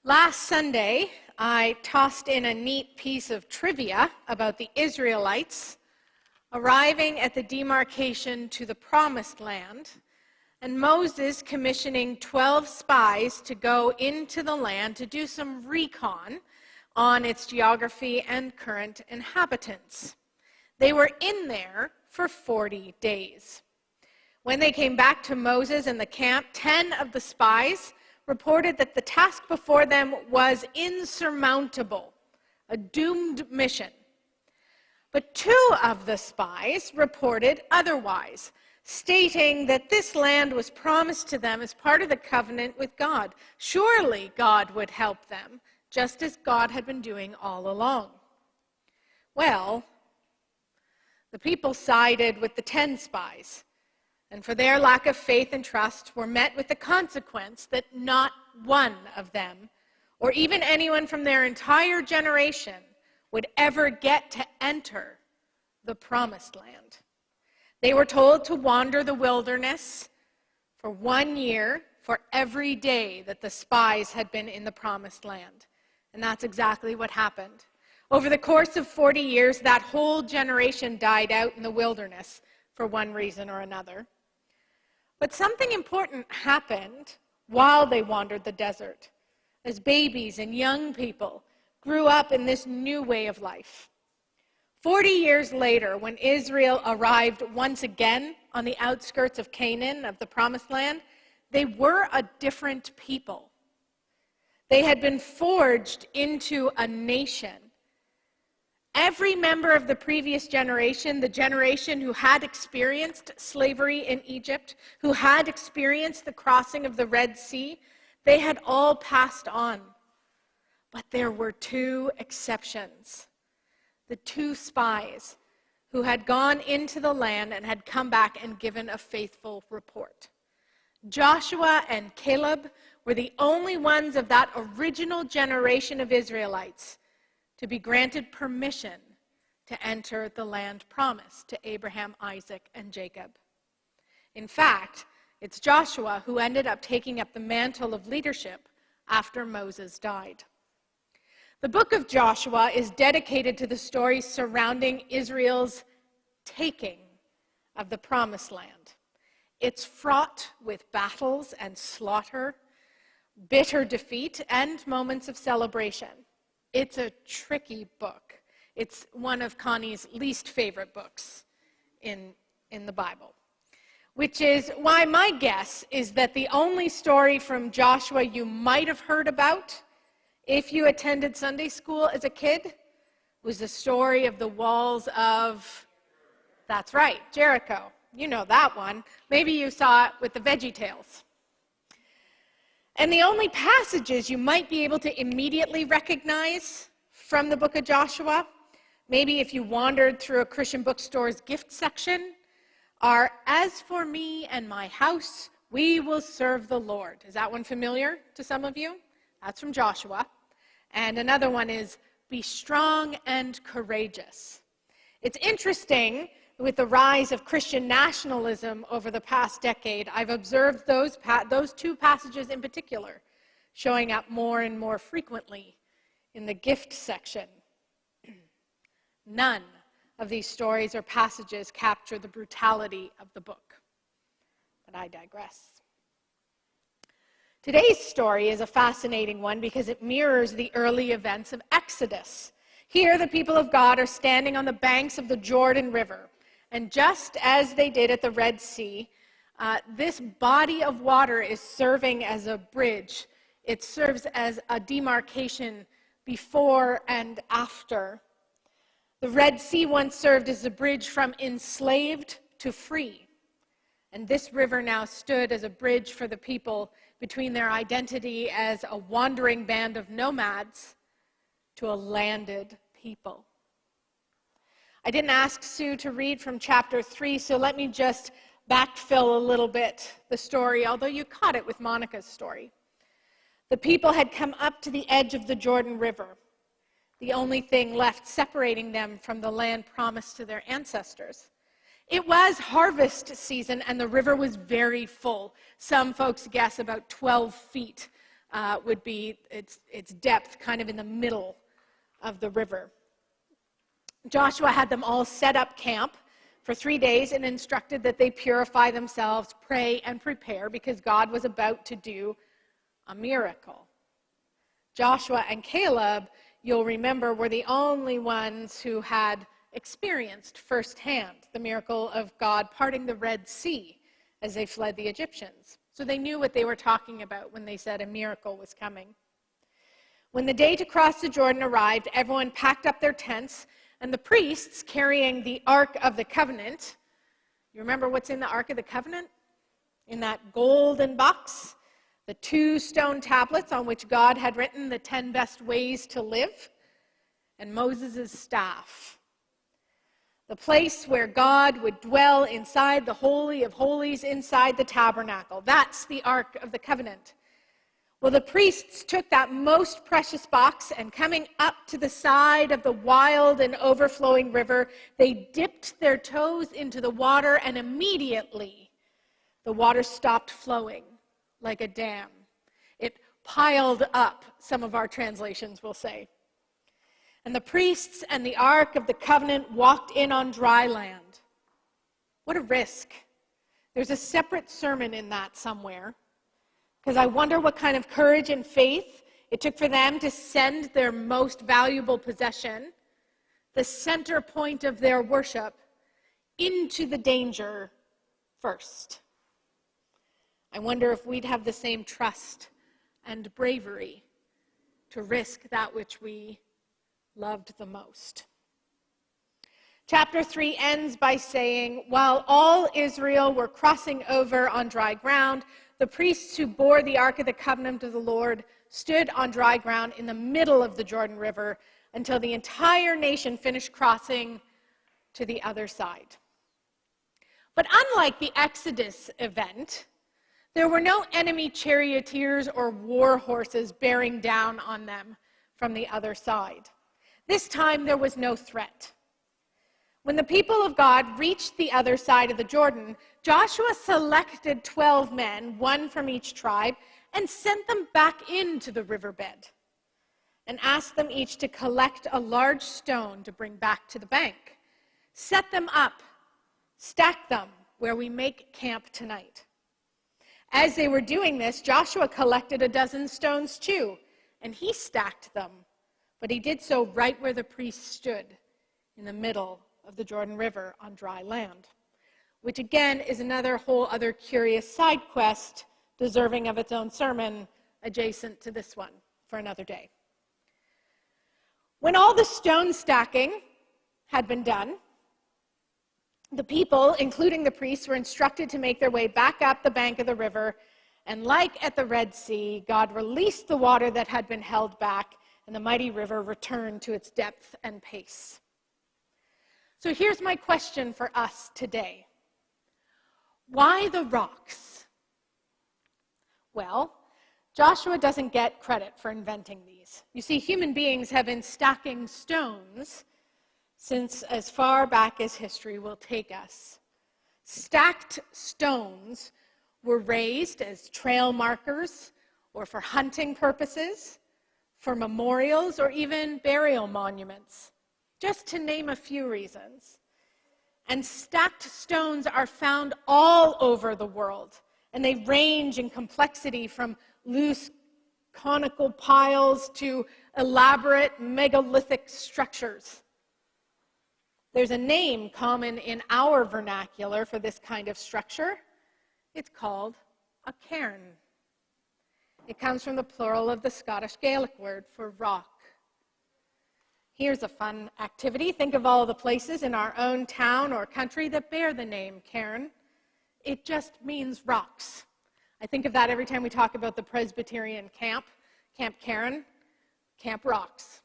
Last Sunday, I tossed in a neat piece of trivia about the Israelites arriving at the demarcation to the Promised Land, and Moses commissioning 12 spies to go into the land to do some recon on its geography and current inhabitants. They were in there for 40 days. When they came back to Moses and the camp, 10 of the spies reported that the task before them was insurmountable, a doomed mission. But 2 of the spies reported otherwise, stating that this land was promised to them as part of the covenant with God. Surely God would help them, just as God had been doing all along. Well, the people sided with the 10 spies, and for their lack of faith and trust were met with the consequence that not one of them, or even anyone from their entire generation, would ever get to enter the Promised Land. They were told to wander the wilderness for 1 year for every day that the spies had been in the Promised Land. And that's exactly what happened. Over the course of 40 years, that whole generation died out in the wilderness for one reason or another. But something important happened while they wandered the desert, as babies and young people grew up in this new way of life. 40 years later, when Israel arrived once again on the outskirts of Canaan, of the Promised Land, they were a different people. They had been forged into a nation. Every member of the previous generation, the generation who had experienced slavery in Egypt, who had experienced the crossing of the Red Sea, they had all passed on. But there were 2 exceptions. The 2 spies who had gone into the land and had come back and given a faithful report. Joshua and Caleb were the only ones of that original generation of Israelites to be granted permission to enter the land promised to Abraham, Isaac, and Jacob. In fact, it's Joshua who ended up taking up the mantle of leadership after Moses died. The book of Joshua is dedicated to the stories surrounding Israel's taking of the Promised Land. It's fraught with battles and slaughter, bitter defeat, and moments of celebration. It's a tricky book. It's one of Connie's least favorite books in the Bible, which is why my guess is that the only story from Joshua you might have heard about if you attended Sunday school as a kid was the story of the walls of, that's right, Jericho. You know that one. Maybe you saw it with the VeggieTales. And the only passages you might be able to immediately recognize from the book of Joshua, maybe if you wandered through a Christian bookstore's gift section, are, "As for me and my house, we will serve the Lord." Is that one familiar to some of you? That's from Joshua. And another one is, "Be strong and courageous." It's interesting, with the rise of Christian nationalism over the past decade, I've observed those 2 passages in particular showing up more and more frequently in the gift section. None of these stories or passages capture the brutality of the book. But I digress. Today's story is a fascinating one because it mirrors the early events of Exodus. Here, the people of God are standing on the banks of the Jordan River. And just as they did at the Red Sea, this body of water is serving as a bridge. It serves as a demarcation before and after. The Red Sea once served as a bridge from enslaved to free. And this river now stood as a bridge for the people between their identity as a wandering band of nomads to a landed people. I didn't ask Sue to read from chapter 3, so let me just backfill a little bit the story, although you caught it with Monica's story. The people had come up to the edge of the Jordan River, the only thing left separating them from the land promised to their ancestors. It was harvest season, and the river was very full. Some folks guess about 12 feet would be its depth, kind of in the middle of the river. Joshua had them all set up camp for 3 days and instructed that they purify themselves, pray, and prepare because God was about to do a miracle. Joshua and Caleb, you'll remember, were the only ones who had experienced firsthand the miracle of God parting the Red Sea as they fled the Egyptians. So they knew what they were talking about when they said a miracle was coming. When the day to cross the Jordan arrived, everyone packed up their tents, and the priests carrying the Ark of the Covenant, you remember what's in the Ark of the Covenant? In that golden box, the 2 stone tablets on which God had written the 10 best ways to live, and Moses' staff. The place where God would dwell inside the Holy of Holies, inside the tabernacle. That's the Ark of the Covenant. Well, the priests took that most precious box, and coming up to the side of the wild and overflowing river, they dipped their toes into the water, and immediately the water stopped flowing like a dam. It piled up, some of our translations will say. And the priests and the Ark of the Covenant walked in on dry land. What a risk. There's a separate sermon in that somewhere, because I wonder what kind of courage and faith it took for them to send their most valuable possession, the center point of their worship, into the danger first. I wonder if we'd have the same trust and bravery to risk that which we loved the most. Chapter 3 ends by saying, while all Israel were crossing over on dry ground, the priests who bore the Ark of the Covenant of the Lord stood on dry ground in the middle of the Jordan River until the entire nation finished crossing to the other side. But unlike the Exodus event, there were no enemy charioteers or war horses bearing down on them from the other side. This time there was no threat. When the people of God reached the other side of the Jordan, Joshua selected 12 men, 1 from each tribe, and sent them back into the riverbed and asked them each to collect a large stone to bring back to the bank. Set them up, stack them where we make camp tonight. As they were doing this, Joshua collected a dozen stones too, and he stacked them, but he did so right where the priests stood, in the middle of the Jordan River on dry land, which again is another whole other curious side quest deserving of its own sermon adjacent to this one for another day. When all the stone stacking had been done, the people, including the priests, were instructed to make their way back up the bank of the river, and like at the Red Sea, God released the water that had been held back, and the mighty river returned to its depth and pace. So here's my question for us today. Why the rocks? Well, Joshua doesn't get credit for inventing these. You see, human beings have been stacking stones since as far back as history will take us. Stacked stones were raised as trail markers or for hunting purposes, for memorials, or even burial monuments, just to name a few reasons. And stacked stones are found all over the world, and they range in complexity from loose conical piles to elaborate megalithic structures. There's a name common in our vernacular for this kind of structure. It's called a cairn. It comes from the plural of the Scottish Gaelic word for rock. Here's a fun activity. Think of all the places in our own town or country that bear the name cairn. It just means rocks. I think of that every time we talk about the Presbyterian camp, Camp Cairn, Camp Rocks.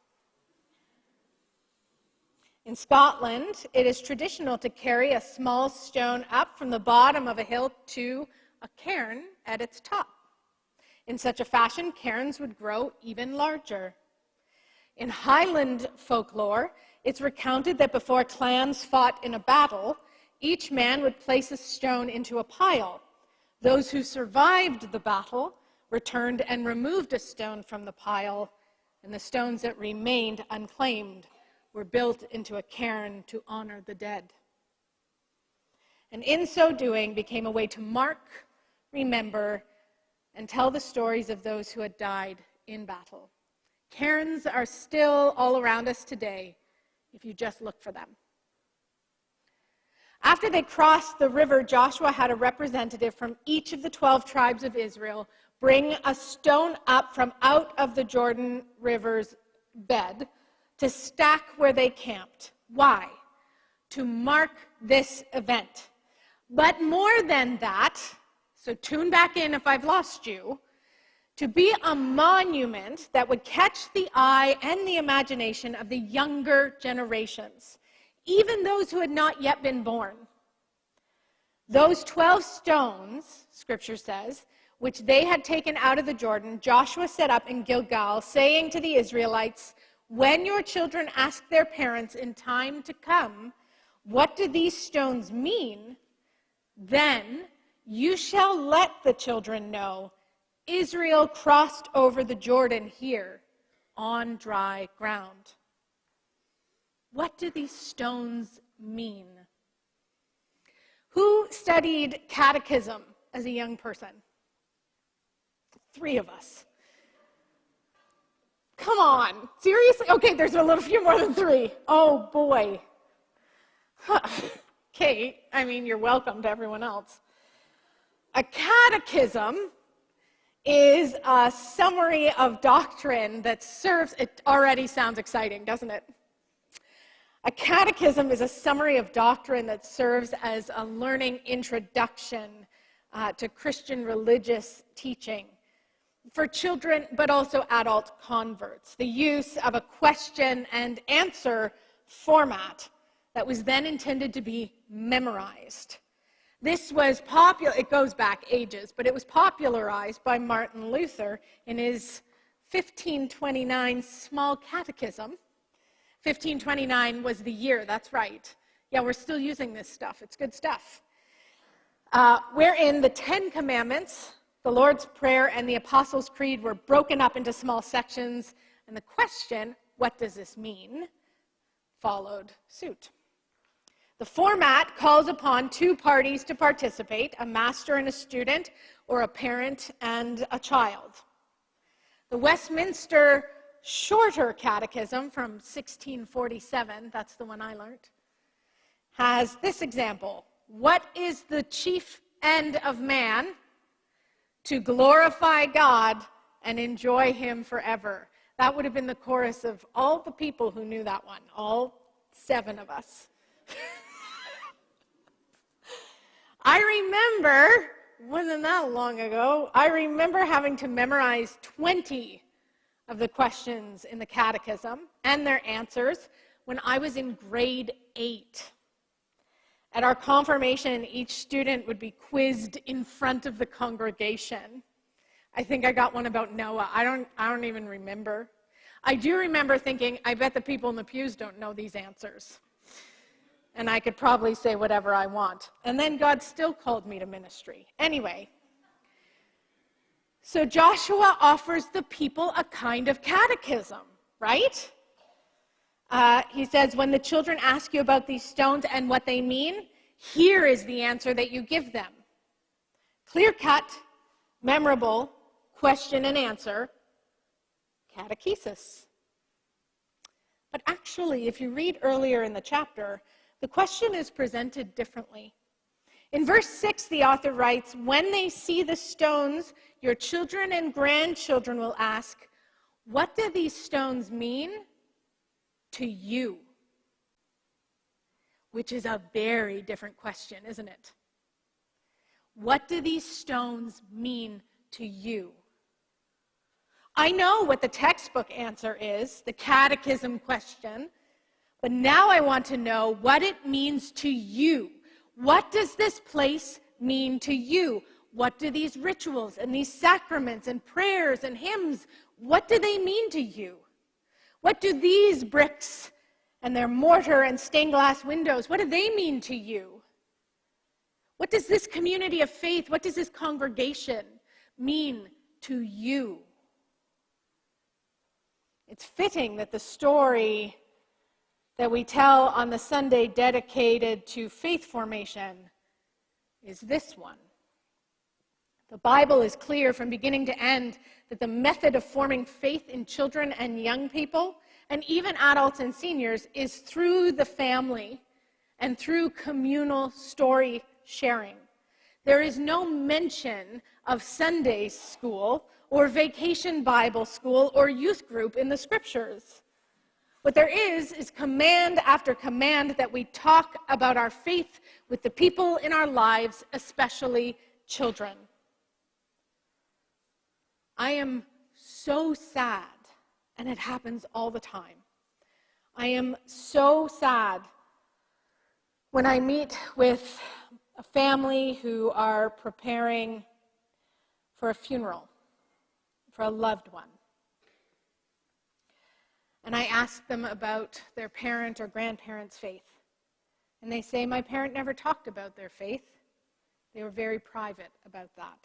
In Scotland, it is traditional to carry a small stone up from the bottom of a hill to a cairn at its top. In such a fashion, cairns would grow even larger. In Highland folklore, it's recounted that before clans fought in a battle, each man would place a stone into a pile. Those who survived the battle returned and removed a stone from the pile, and the stones that remained unclaimed were built into a cairn to honor the dead. And in so doing became a way to mark, remember, and tell the stories of those who had died in battle. Cairns are still all around us today, if you just look for them. After they crossed the river, Joshua had a representative from each of the 12 tribes of Israel bring a stone up from out of the Jordan River's bed to stack where they camped. Why? To mark this event. But more than that, so tune back in if I've lost you, to be a monument that would catch the eye and the imagination of the younger generations, even those who had not yet been born. Those 12 stones, Scripture says, which they had taken out of the Jordan, Joshua set up in Gilgal, saying to the Israelites, "When your children ask their parents in time to come, 'What do these stones mean?' then you shall let the children know, Israel crossed over the Jordan here on dry ground." What do these stones mean? Who studied catechism as a young person? 3 of us. Come on, seriously? Okay, there's a little few more than 3. Oh boy. Okay, I mean, you're welcome to everyone else. A catechism is a summary of doctrine that serves, it already sounds exciting, doesn't it? A catechism is a summary of doctrine that serves as a learning introduction to Christian religious teaching for children, but also adult converts. The use of a question and answer format that was then intended to be memorized. This was popular, it goes back ages, but it was popularized by Martin Luther in his 1529 Small Catechism. 1529 was the year, that's right. Yeah, we're still using this stuff. It's good stuff. Wherein the 10 Commandments, the Lord's Prayer, and the Apostles' Creed were broken up into small sections, and the question, what does this mean, followed suit. The format calls upon 2 parties to participate, a master and a student, or a parent and a child. The Westminster Shorter Catechism from 1647, that's the one I learned, has this example. What is the chief end of man? To glorify God and enjoy him forever. That would have been the chorus of all the people who knew that one, all 7 of us. I remember, wasn't that long ago, I remember having to memorize 20 of the questions in the catechism and their answers when I was in grade 8. At our confirmation, each student would be quizzed in front of the congregation. I think I got one about Noah. I don't even remember. I do remember thinking, I bet the people in the pews don't know these answers. And I could probably say whatever I want. And then God still called me to ministry. Anyway, so Joshua offers the people a kind of catechism, right? He says, when the children ask you about these stones and what they mean, here is the answer that you give them. Clear-cut, memorable, question and answer, catechesis. But actually, if you read earlier in the chapter, the question is presented differently. In verse 6, the author writes, when they see the stones, your children and grandchildren will ask, what do these stones mean to you? Which is a very different question, isn't it? What do these stones mean to you? I know what the textbook answer is, the catechism question, but now I want to know what it means to you. What does this place mean to you? What do these rituals and these sacraments and prayers and hymns, what do they mean to you? What do these bricks and their mortar and stained glass windows, what do they mean to you? What does this community of faith, what does this congregation mean to you. It's fitting that the story that we tell on the Sunday dedicated to faith formation is this one. The Bible is clear from beginning to end that the method of forming faith in children and young people, and even adults and seniors, is through the family and through communal story sharing. There is no mention of Sunday school or vacation Bible school or youth group in the scriptures. What there is command after command that we talk about our faith with the people in our lives, especially children. I am so sad, and it happens all the time. I am so sad when I meet with a family who are preparing for a funeral for a loved one. And I ask them about their parent or grandparent's faith. And they say, my parent never talked about their faith. They were very private about that.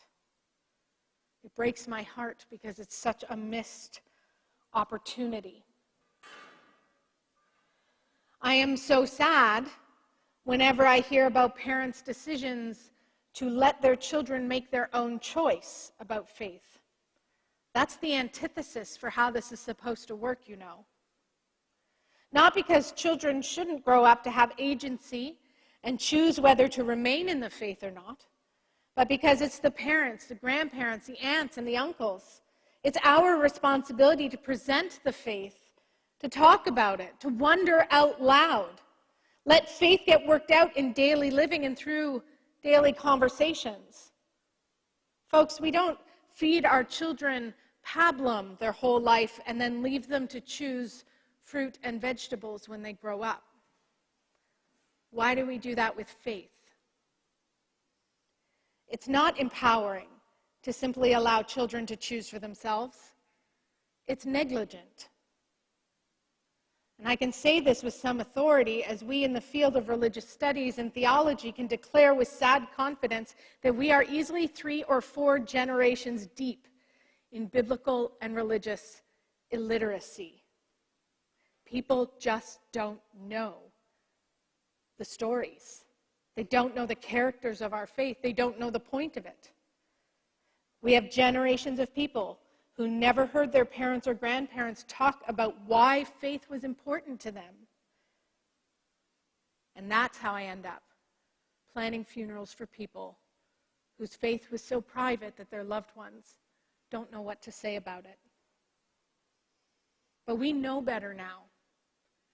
It breaks my heart because it's such a missed opportunity. I am so sad whenever I hear about parents' decisions to let their children make their own choice about faith. That's the antithesis for how this is supposed to work, you know. Not because children shouldn't grow up to have agency and choose whether to remain in the faith or not, but because it's the parents, the grandparents, the aunts, and the uncles. It's our responsibility to present the faith, to talk about it, to wonder out loud. Let faith get worked out in daily living and through daily conversations. Folks, we don't feed our children pablum their whole life and then leave them to choose fruit and vegetables when they grow up. Why do we do that with faith? It's not empowering to simply allow children to choose for themselves. It's negligent. And I can say this with some authority, as we in the field of religious studies and theology can declare with sad confidence that we are easily 3 or 4 generations deep in biblical and religious illiteracy. People just don't know the stories. They don't know the characters of our faith. They don't know the point of it. We have generations of people who never heard their parents or grandparents talk about why faith was important to them. And that's how I end up planning funerals for people whose faith was so private that their loved ones don't know what to say about it. But we know better now,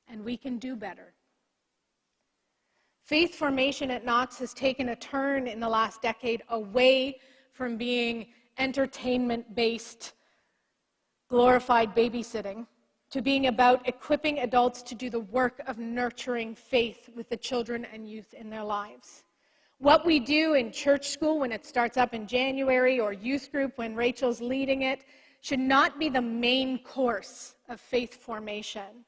and we can do better. Faith formation at Knox has taken a turn in the last decade away from being entertainment-based, glorified babysitting, to being about equipping adults to do the work of nurturing faith with the children and youth in their lives. What we do in church school when it starts up in January, or youth group when Rachel's leading it, should not be the main course of faith formation.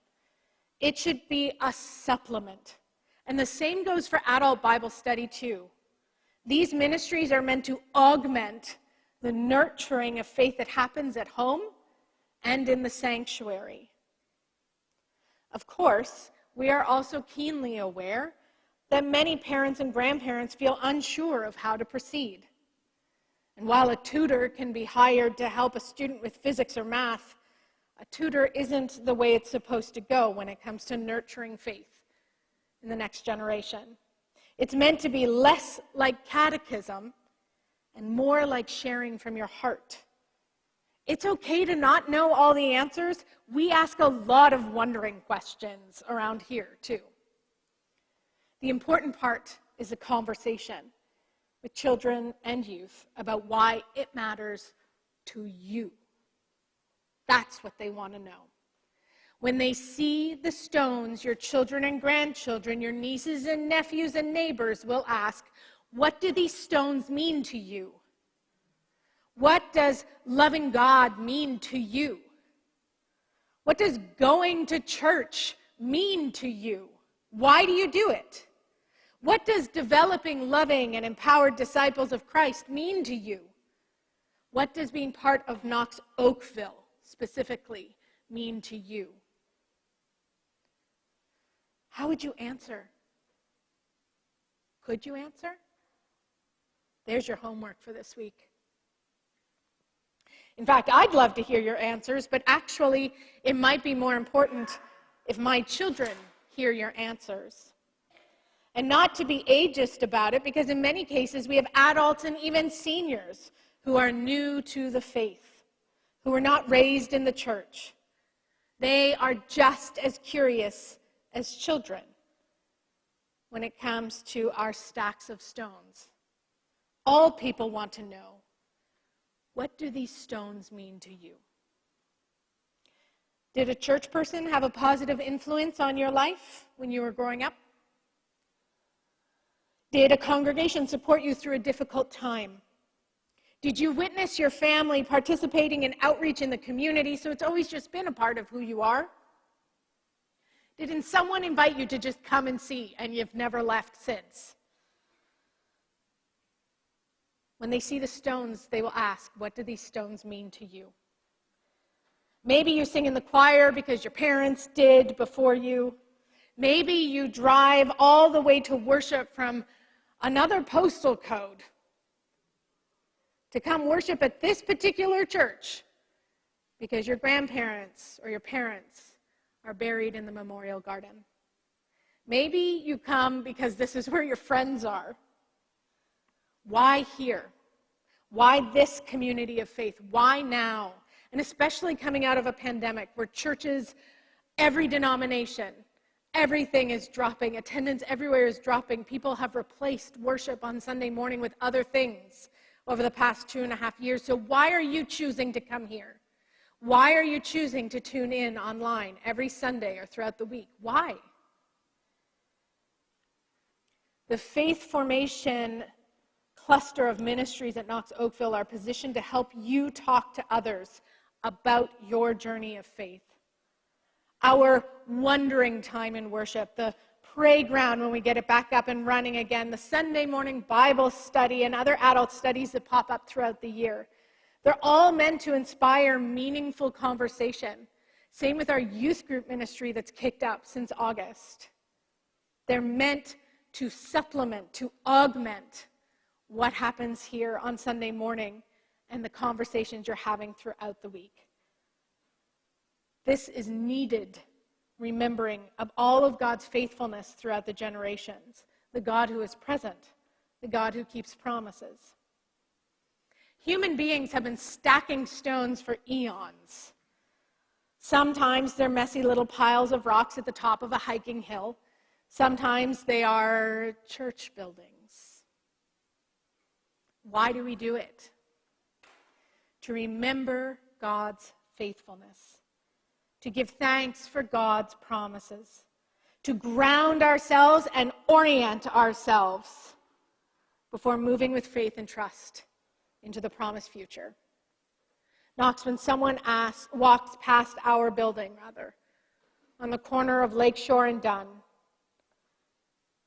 It should be a supplement. And the same goes for adult Bible study too. These ministries are meant to augment the nurturing of faith that happens at home and in the sanctuary. Of course, we are also keenly aware that many parents and grandparents feel unsure of how to proceed. And while a tutor can be hired to help a student with physics or math, a tutor isn't the way it's supposed to go when it comes to nurturing faith in the next generation. It's meant to be less like catechism and more like sharing from your heart. It's okay to not know all the answers. We ask a lot of wondering questions around here, too. The important part is a conversation with children and youth about why it matters to you. That's what they want to know. When they see the stones, your children and grandchildren, your nieces and nephews and neighbors will ask, what do these stones mean to you? What does loving God mean to you? What does going to church mean to you? Why do you do it? What does developing loving and empowered disciples of Christ mean to you? What does being part of Knox Oakville specifically mean to you? How would you answer? Could you answer? There's your homework for this week. In fact, I'd love to hear your answers, but actually, it might be more important if my children hear your answers. And not to be ageist about it, because in many cases, we have adults and even seniors who are new to the faith, who were not raised in the church. They are just as curious as children when it comes to our stacks of stones. All people want to know, what do these stones mean to you? Did a church person have a positive influence on your life when you were growing up? Did a congregation support you through a difficult time? Did you witness your family participating in outreach in the community, so it's always just been a part of who you are? Didn't someone invite you to just come and see, and you've never left since? When they see the stones, they will ask, what do these stones mean to you? Maybe you sing in the choir because your parents did before you. Maybe you drive all the way to worship from another postal code to come worship at this particular church because your grandparents or your parents are buried in the memorial garden. Maybe you come because this is where your friends are. Why here? Why this community of faith? Why now? And especially coming out of a pandemic where churches, every denomination, everything is dropping. Attendance everywhere is dropping. People have replaced worship on Sunday morning with other things over the past 2.5 years. So why are you choosing to come here? Why are you choosing to tune in online every Sunday or throughout the week? Why? The faith formation cluster of ministries at Knox Oakville are positioned to help you talk to others about your journey of faith. Our wondering time in worship, the playground when we get it back up and running again, the Sunday morning Bible study and other adult studies that pop up throughout the year. They're all meant to inspire meaningful conversation. Same with our youth group ministry that's kicked up since August. They're meant to supplement, to augment what happens here on Sunday morning and the conversations you're having throughout the week. This is needed remembering of all of God's faithfulness throughout the generations, the God who is present, the God who keeps promises. Human beings have been stacking stones for eons. Sometimes they're messy little piles of rocks at the top of a hiking hill. Sometimes they are church buildings. Why do we do it? To remember God's faithfulness, to give thanks for God's promises, to ground ourselves and orient ourselves before moving with faith and trust into the promised future. Knox, when someone walks past our building, on the corner of Lakeshore and Dunn,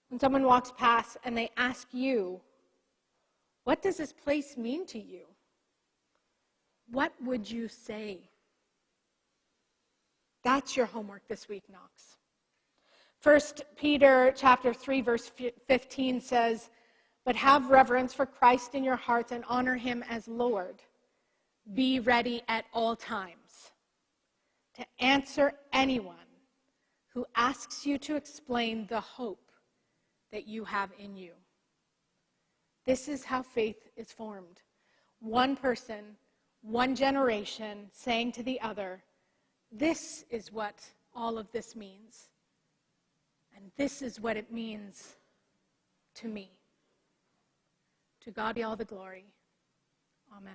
when someone walks past and they ask you, what does this place mean to you? What would you say? That's your homework this week, Knox. 1 Peter chapter 3, verse 15 says, but have reverence for Christ in your hearts and honor him as Lord. Be ready at all times to answer anyone who asks you to explain the hope that you have in you. This is how faith is formed. One person, one generation saying to the other, this is what all of this means. And this is what it means to me. To God be all the glory. Amen.